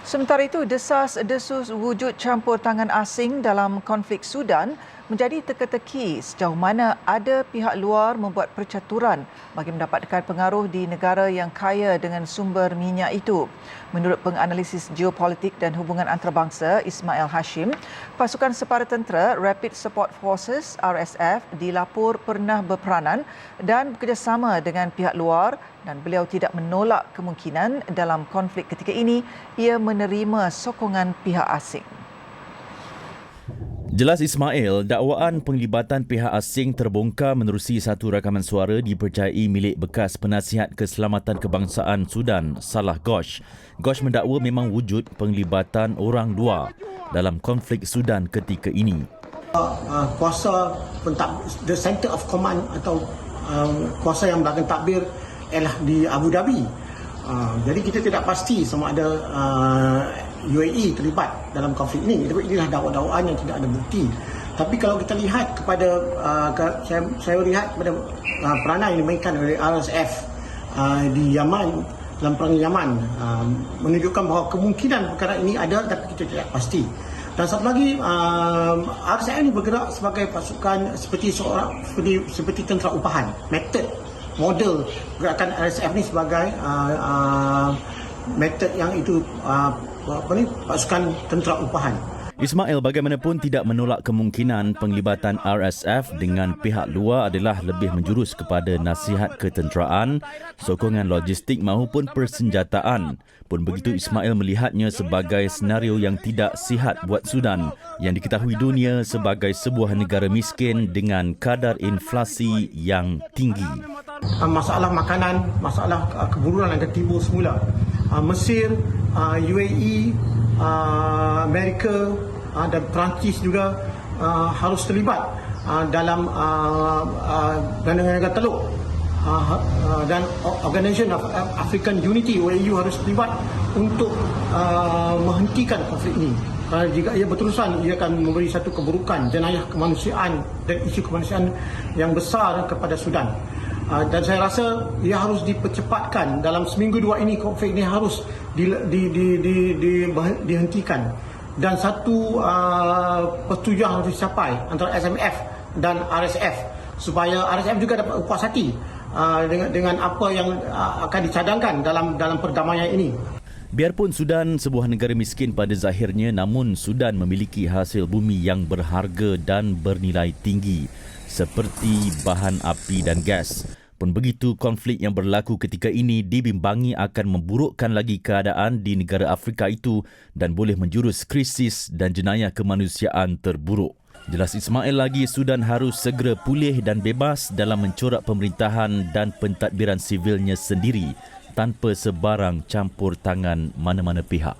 Sementara itu, desas-desus wujud campur tangan asing dalam konflik Sudan menjadi teka-teki sejauh mana ada pihak luar membuat percaturan bagi mendapatkan pengaruh di negara yang kaya dengan sumber minyak itu. Menurut penganalisis geopolitik dan hubungan antarabangsa Ismail Hashim, pasukan separa tentera Rapid Support Forces (RSF) dilapor pernah berperanan dan bekerjasama dengan pihak luar dan beliau tidak menolak kemungkinan dalam konflik ketika ini ia menerima sokongan pihak asing. Jelas Ismail, dakwaan penglibatan pihak asing terbongkar menerusi satu rakaman suara dipercayai milik bekas penasihat keselamatan kebangsaan Sudan, Salah Ghosh. Ghosh mendakwa memang wujud penglibatan orang luar dalam konflik Sudan ketika ini. Kuasa the center of command atau kuasa yang belakang takbir ialah di Abu Dhabi. Jadi kita tidak pasti sama ada UAE terlibat dalam konflik ini. Inilah dakwaan yang tidak ada bukti. Tapi kalau kita lihat kepada saya lihat pada peranan yang dimainkan oleh RSF di Yaman, dalam perang Yaman, menunjukkan bahawa kemungkinan perkara ini ada, tapi kita tidak pasti. Dan satu lagi, RSF ini bergerak sebagai pasukan seperti tentera upahan. Model gerakan RSF ni sebagai metod yang itu pasukan tentera upahan. Ismail bagaimanapun tidak menolak kemungkinan penglibatan RSF dengan pihak luar adalah lebih menjurus kepada nasihat ketenteraan, sokongan logistik maupun persenjataan. Pun begitu, Ismail melihatnya sebagai senario yang tidak sihat buat Sudan yang diketahui dunia sebagai sebuah negara miskin dengan kadar inflasi yang tinggi. Masalah makanan, masalah keburuan akan timbul semula. Mesir, UAE, Amerika dan Perancis juga harus terlibat dalam negara Teluk dan Organisation of African Unity (OAU) harus terlibat untuk menghentikan konflik ini. Jika ia berterusan, ia akan memberi satu keburukan, jenayah kemanusiaan dan isu kemanusiaan yang besar kepada Sudan. Dan saya rasa ia harus dipercepatkan. Dalam seminggu dua ini konflik ini harus dihentikan. Dan satu persetujuan harus dicapai antara SMF dan RSF supaya RSF juga dapat puas hati dengan apa yang akan dicadangkan dalam perdamaian ini. Biarpun Sudan sebuah negara miskin pada zahirnya, namun Sudan memiliki hasil bumi yang berharga dan bernilai tinggi seperti bahan api dan gas. Pun begitu, konflik yang berlaku ketika ini dibimbangi akan memburukkan lagi keadaan di negara Afrika itu dan boleh menjurus krisis dan jenayah kemanusiaan terburuk. Jelas Ismail lagi, Sudan harus segera pulih dan bebas dalam mencorak pemerintahan dan pentadbiran sivilnya sendiri tanpa sebarang campur tangan mana-mana pihak.